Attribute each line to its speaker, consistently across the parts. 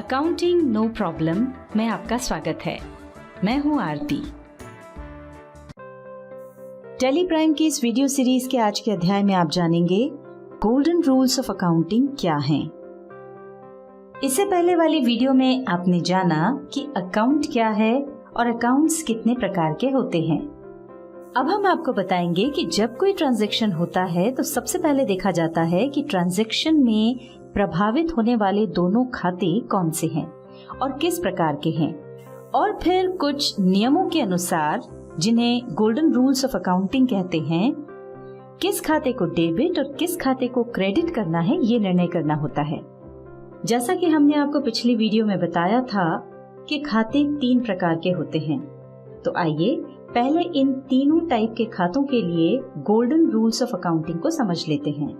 Speaker 1: Accounting no problem में आपका स्वागत है। मैं हूं आरती। टेली प्राइम की इस वीडियो सीरीज के आज के अध्याय में आप जानेंगे गोल्डन रूल्स ऑफ अकाउंटिंग क्या हैं। इससे पहले वाली वीडियो में आपने जाना कि अकाउंट क्या है और अकाउंट्स कितने प्रकार के होते हैं। अब हम आपको बताएंगे कि जब कोई ट्रांजैक्शन होता है तो सबसे पहले देखा जाता है कि ट्रांजैक्शन में प्रभावित होने वाले दोनों खाते कौन से हैं और किस प्रकार के हैं, और फिर कुछ नियमों के अनुसार जिन्हें गोल्डन रूल्स ऑफ अकाउंटिंग कहते हैं, किस खाते को डेबिट और किस खाते को क्रेडिट करना है ये निर्णय करना होता है। जैसा कि हमने आपको पिछली वीडियो में बताया था कि खाते 3 प्रकार के होते हैं, तो आइए पहले इन तीनों टाइप के खातों के लिए गोल्डन रूल्स ऑफ अकाउंटिंग को समझ लेते हैं।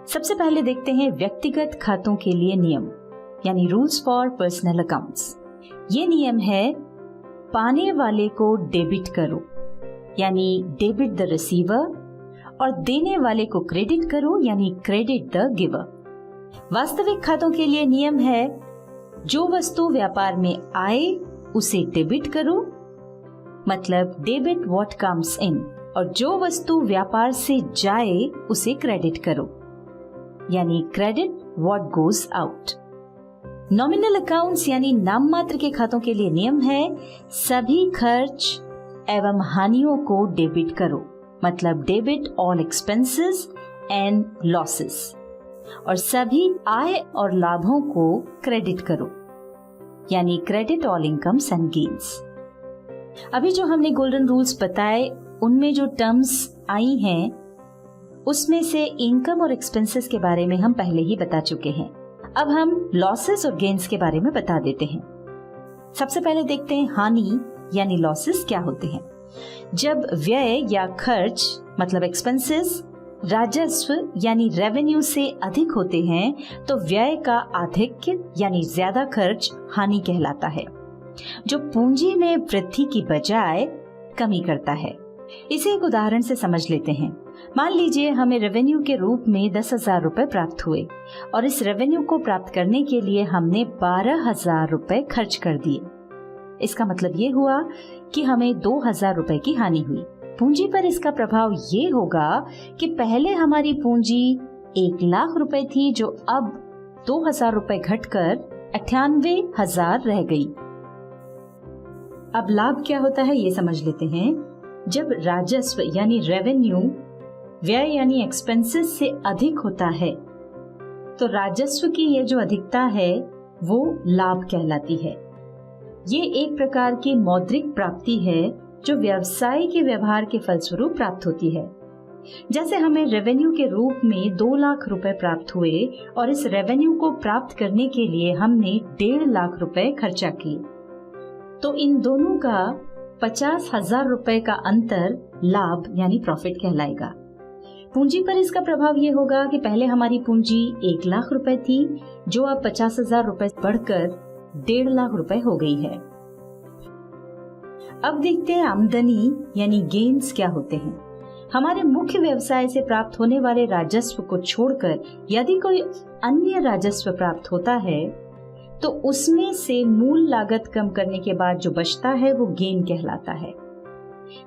Speaker 1: सबसे पहले देखते हैं व्यक्तिगत खातों के लिए नियम, यानी रूल्स फॉर पर्सनल अकाउंट्स। ये नियम है, पाने वाले को डेबिट करो, यानी डेबिट द रिसीवर, और देने वाले को क्रेडिट करो, यानी क्रेडिट द गिवर। वास्तविक खातों के लिए नियम है, जो वस्तु व्यापार में आए उसे डेबिट करो, मतलब डेबिट व्हाट कम्स इन, और जो वस्तु व्यापार से जाए उसे क्रेडिट करो, यानी credit what goes out. Nominal accounts यानी नाम मात्र के खातों के लिए नियम है, सभी खर्च एवं हानियों को डेबिट करो, मतलब debit all expenses and losses, और सभी आय और लाभों को क्रेडिट करो, यानी credit all incomes and gains. अभी जो हमने गोल्डन रूल्स बताए उनमें जो टर्म्स आई हैं उसमें से इनकम और एक्सपेंसेस के बारे में हम पहले ही बता चुके हैं। अब हम लॉसेस और गेन्स के बारे में बता देते हैं। सबसे पहले देखते हैं हानि यानी लॉसेस क्या होते हैं। जब व्यय या खर्च मतलब एक्सपेंसेस राजस्व यानी रेवेन्यू से अधिक होते हैं तो व्यय का आधिक्य यानी ज्यादा खर्च हानि कहलाता है, जो पूंजी में वृद्धि की बजाय कमी करता है। इसे एक उदाहरण से समझ लेते हैं। मान लीजिए हमें रेवेन्यू के रूप में 10,000 रुपए प्राप्त हुए और इस रेवेन्यू को प्राप्त करने के लिए हमने 12,000 रुपए खर्च कर दिए। इसका मतलब ये हुआ कि हमें 2,000 रुपए की हानि हुई। पूंजी पर इसका प्रभाव ये होगा कि पहले हमारी पूंजी 1,00,000 रुपए थी, जो अब 2,000 रुपए घटकर 98,000 रह गई। अब लाभ क्या होता है ये समझ लेते हैं। जब राजस्व यानी रेवेन्यू व्यय यानी एक्सपेंसेस से अधिक होता है तो राजस्व की ये जो अधिकता है वो लाभ कहलाती है। ये एक प्रकार की मौद्रिक प्राप्ति है जो व्यवसाय के व्यवहार के फलस्वरूप प्राप्त होती है। जैसे हमें रेवेन्यू के रूप में 2,00,000 रुपए प्राप्त हुए और इस रेवेन्यू को प्राप्त करने के लिए हमने 1,50,000 रुपए खर्चा किए, तो इन दोनों का 50,000 रुपए का अंतर लाभ यानी प्रॉफिट कहलाएगा। पूंजी पर इसका प्रभाव ये होगा कि पहले हमारी पूंजी 1,00,000 रुपए थी, जो अब 50,000 रुपए बढ़कर 1,50,000 रुपए हो गई है। अब देखते हैं आमदनी यानी गेन्स क्या होते हैं। हमारे मुख्य व्यवसाय से प्राप्त होने वाले राजस्व को छोड़कर यदि कोई अन्य राजस्व प्राप्त होता है तो उसमें से मूल लागत कम करने के बाद जो बचता है वो गेन कहलाता है।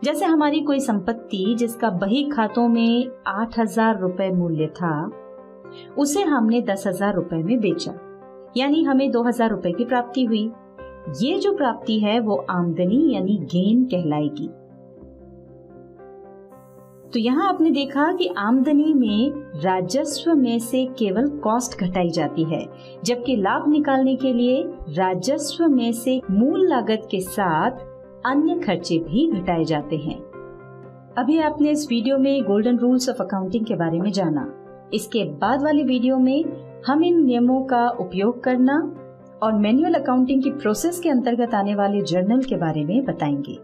Speaker 1: जैसे हमारी कोई संपत्ति जिसका बही खातों में 8,000 रुपए मूल्य था, उसे हमने 10,000 रुपए में बेचा, यानी हमें 2,000 रुपए की प्राप्ति हुई। ये जो प्राप्ति है वो आमदनी यानी गेन कहलाएगी। तो यहाँ आपने देखा कि आमदनी में राजस्व में से केवल कॉस्ट घटाई जाती है, जबकि लाभ निकालने के लिए राजस्व में से मूल लागत के साथ अन्य खर्चे भी घटाए जाते हैं। अभी आपने इस वीडियो में गोल्डन रूल्स ऑफ अकाउंटिंग के बारे में जाना। इसके बाद वाली वीडियो में हम इन नियमों का उपयोग करना और मैनुअल अकाउंटिंग की प्रोसेस के अंतर्गत आने वाले जर्नल के बारे में बताएंगे।